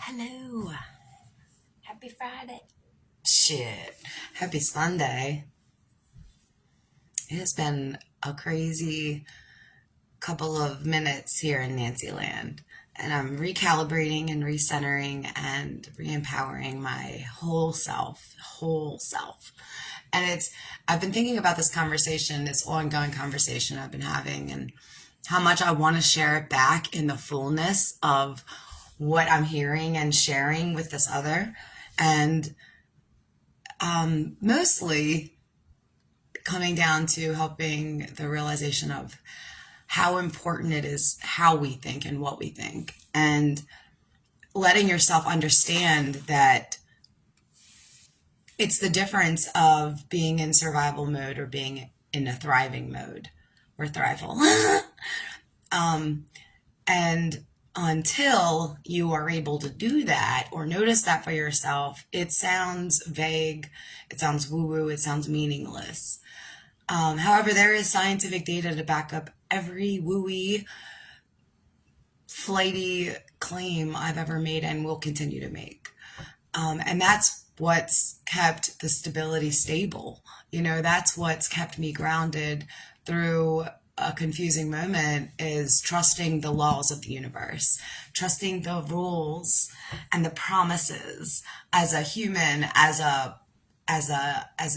Hello. Happy Friday. Shit. Happy Sunday. It has been a crazy couple of minutes here in Nancy Land. And I'm recalibrating and recentering and re-empowering my whole self. And I've been thinking about this conversation, this ongoing conversation I've been having, and how much I want to share it back in the fullness of what I'm hearing and sharing with this other. And mostly coming down to helping the realization of how important it is how we think and what we think, and letting yourself understand that it's the difference of being in survival mode or being in a thriving mode or thrival. And until you are able to do that or notice that for yourself, it sounds vague, it sounds woo-woo, it sounds meaningless. However, there is scientific data to back up every wooey, flighty claim I've ever made and will continue to make. And that's what's kept the stability stable. That's what's kept me grounded through a confusing moment, is trusting the laws of the universe, trusting the rules and the promises as a human, as a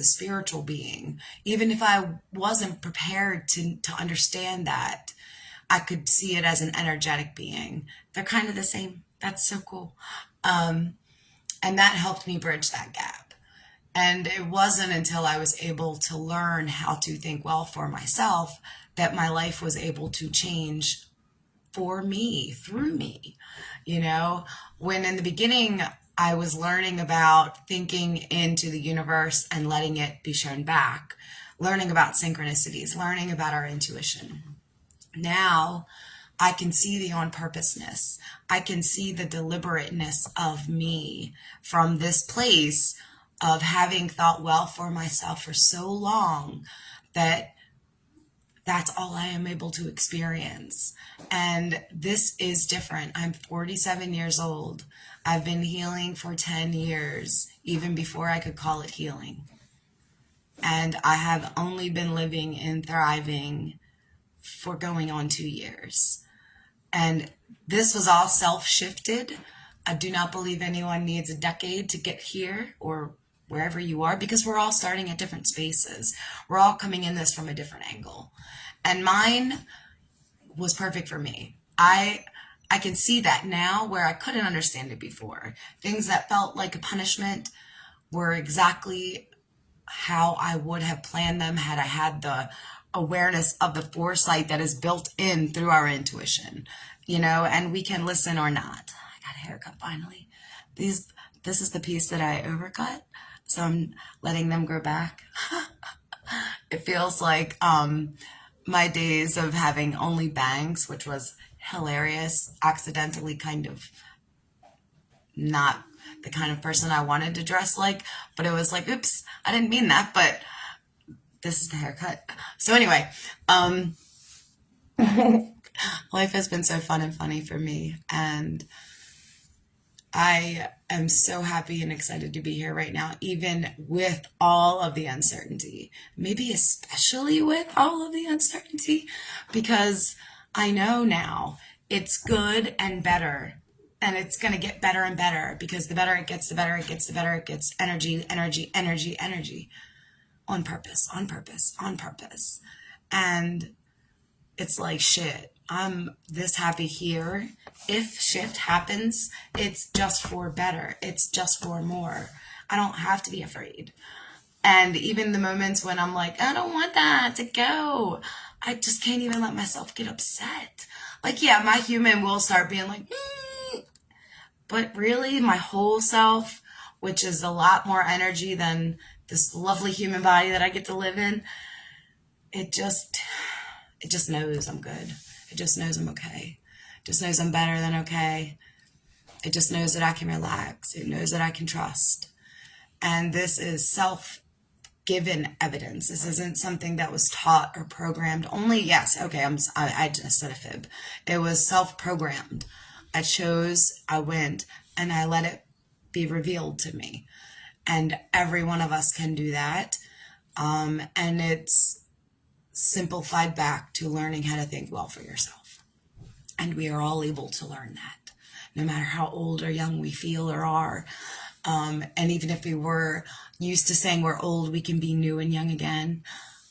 spiritual being. Even if I wasn't prepared to understand that, I could see it as an energetic being. They're kind of the same. That's so cool. And that helped me bridge that gap. And it wasn't until I was able to learn how to think well for myself that my life was able to change for me, through me. When in the beginning I was learning about thinking into the universe and letting it be shown back, learning about synchronicities, learning about our intuition. Now I can see the on purposeness. I can see the deliberateness of me from this place of having thought well for myself for so long that that's all I am able to experience. And this is different. I'm 47 years old. I've been healing for 10 years, even before I could call it healing. And I have only been living and thriving for going on 2 years. And this was all self-shifted. I do not believe anyone needs a decade to get here or wherever you are, because we're all starting at different spaces. We're all coming in this from a different angle. And mine was perfect for me. I can see that now where I couldn't understand it before. Things that felt like a punishment were exactly how I would have planned them had I had the awareness of the foresight that is built in through our intuition, and we can listen or not. I got a haircut finally. This is the piece that I overcut, so I'm letting them grow back. It feels like my days of having only bangs, which was hilarious, accidentally kind of not the kind of person I wanted to dress like, but it was like, oops, I didn't mean that, but this is the haircut. So anyway, life has been so fun and funny for me, and I am so happy and excited to be here right now, even with all of the uncertainty, maybe especially with all of the uncertainty, because I know now it's good and better. And it's going to get better and better, because the better it gets, the better it gets, the better it gets. Energy, energy, energy, energy. On purpose, on purpose, on purpose. And it's like, shit, I'm this happy here. If shift happens, it's just for better. It's just for more. I don't have to be afraid. And even the moments when I'm like, I don't want that to go, I just can't even let myself get upset. Like, yeah, my human will start being like, but really my whole self, which is a lot more energy than this lovely human body that I get to live in, it just knows I'm good. It just knows I'm okay. It just knows I'm better than okay. It just knows that I can relax. It knows that I can trust. And this is self-given evidence. This isn't something that was taught or programmed. Only, yes, okay, I just said a fib. It was self-programmed. I chose, I went, and I let it be revealed to me. And every one of us can do that. And it's simplified back to learning how to think well for yourself. And we are all able to learn that, no matter how old or young we feel or are. And even if we were used to saying we're old, we can be new and young again.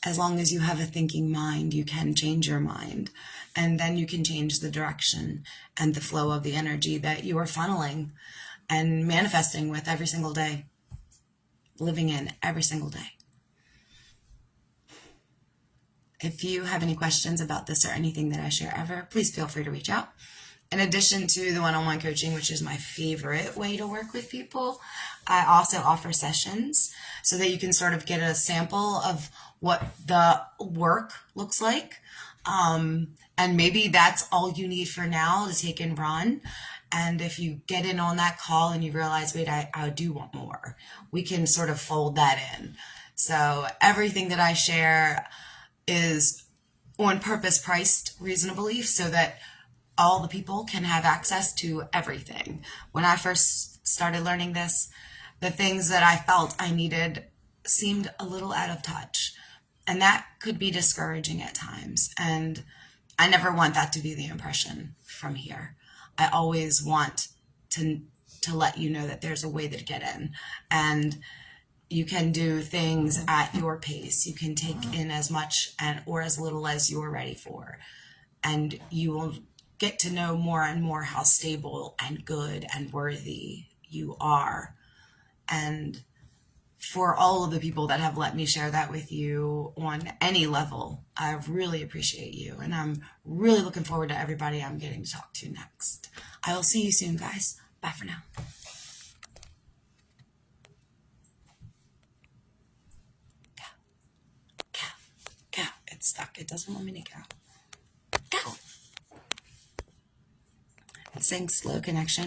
As long as you have a thinking mind, you can change your mind. And then you can change the direction and the flow of the energy that you are funneling and manifesting with every single day, living in every single day. If you have any questions about this or anything that I share ever, please feel free to reach out. In addition to the one-on-one coaching, which is my favorite way to work with people, I also offer sessions so that you can sort of get a sample of what the work looks like. And maybe that's all you need for now to take and run. And if you get in on that call and you realize, wait, I do want more, we can sort of fold that in. So everything that I share is on purpose priced reasonably so that all the people can have access to everything. When I first started learning this, the things that I felt I needed seemed a little out of touch. And that could be discouraging at times. And I never want that to be the impression from here. I always want to let you know that there's a way to get in. And you can do things at your pace. You can take in as much or as little as you're ready for. And you will get to know more and more how stable and good and worthy you are. And for all of the people that have let me share that with you on any level, I really appreciate you. And I'm really looking forward to everybody I'm getting to talk to next. I will see you soon, guys. Bye for now. Cow. It's stuck. It doesn't want me to go. Go. It sings slow connection.